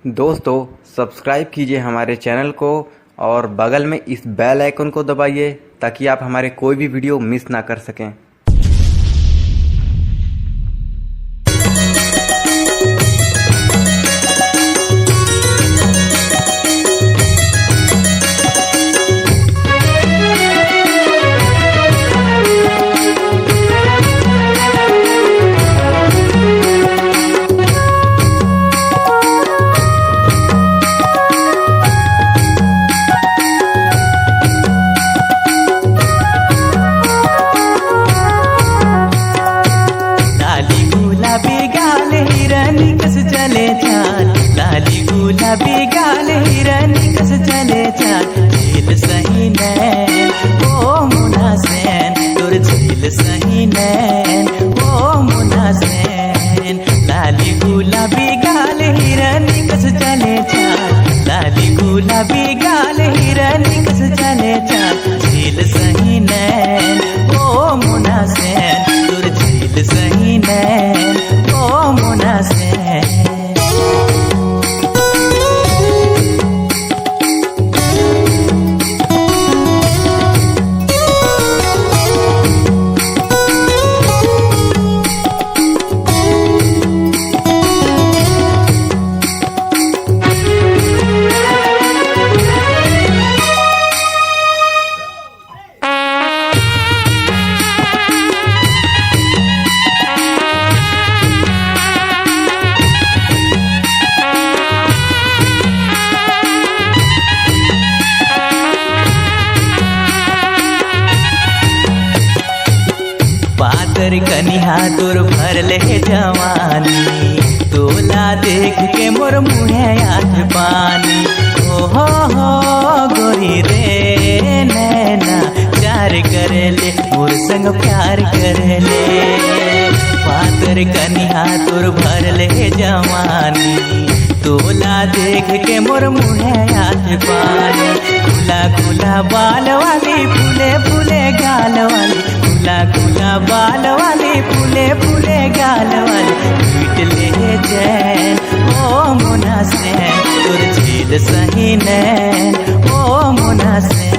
दोस्तों सब्सक्राइब कीजिए हमारे चैनल को और बगल में इस बेल आइकन को दबाइए ताकि आप हमारे कोई भी वीडियो मिस ना कर सकें। लाली गुलाबी गाल हिरनी कस चले चाल झील सही नैन ओ मुना सैन तोर झील सही नैन ओ मुना सैन। लाली गुलाबी गाल हिरनी कस चले चाल लाली गुलाबी गाल हिरनी कस चले चाल झील सही नैन ओ मुना सैन तोर झील सही नैन ओ मुना सैन। पातर कनिहा तोर भरले जवानी तोला देख के मोर मुहे आठ पानी ओ हो गोरी रे नैना प्यार करेले मोर संग प्यार करेले। पातर कनिहा तोर भरले जवानी तोला देख के मोर मुहे आठ पानी खुला खुला बाल वाली फूले फूले गाल वाली खुला खुला बाल वाली फूले फूले गाल वाली पीट ले चैन ओ मुना सैन तोर झील सही नैन ओ मुना सैन।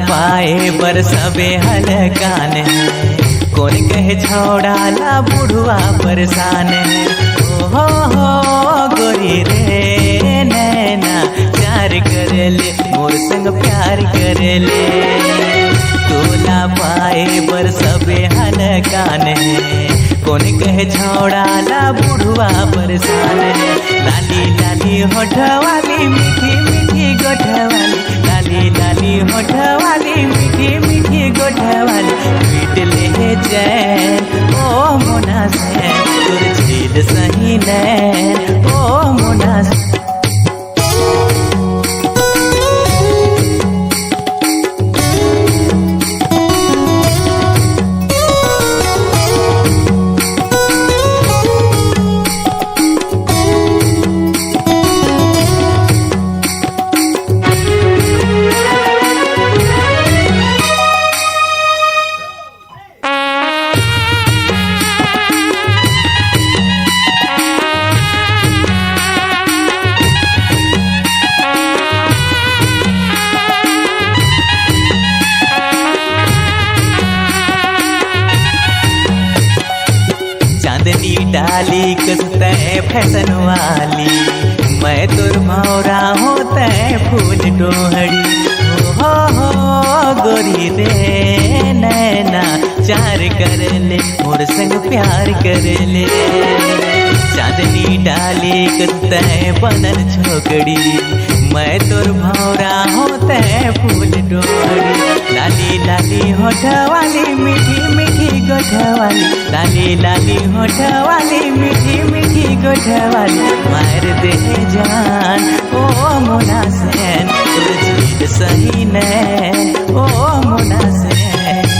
पाए पर सबे हलकान है कौन कहे छौड़ाला बुढ़वा परेशान है ओ हो गोरी रे नैना प्यार करेले मोर संग प्यार करेले। तोला पाए पर सबे हलकान है कौन कहे छौड़ाला बुढ़वा परेशान है। लाली लाली होठ वाली मीठी मीठी गोठ वाली लाली लाली होठ वाली मीठी मीठी गोठ वाली पीट ले चैन ओ मुना सैन तोर झील सही नैन ओ मुना सैन। चांदनी डाली कसते फैशन वाली मैं तुर भौरा होते फूल डोहड़ी हो गोरी रे नैना चार कर ले मोर संग प्यार कर ले। चांदनी डाली कसते बनल छोकड़ी मैं तोर भौरा होते फूल डोरी। लाली लाली होठ वाली मीठी मीठी गोठ वाली, लाली लाली होठ वाली मीठी मीठी गोठ वाली, मार दे जान ओ मोना सेन तोर जीत सही ने ओ मोना सेन।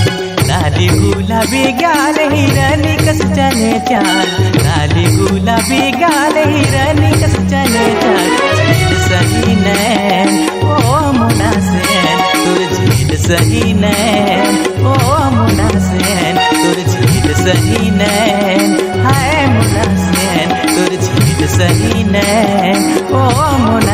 लाली गुलाबी गाल हिरनी कस चले चाल, लाली गुलाबी गाल हिरनी कस चले चाल, झील सही नैन ओ मोना सेन तोर झील सही नैन ओ मोना सेन तोर झील सही नैन, हाय मोना सेन तोर झील सही नैन ओ मोना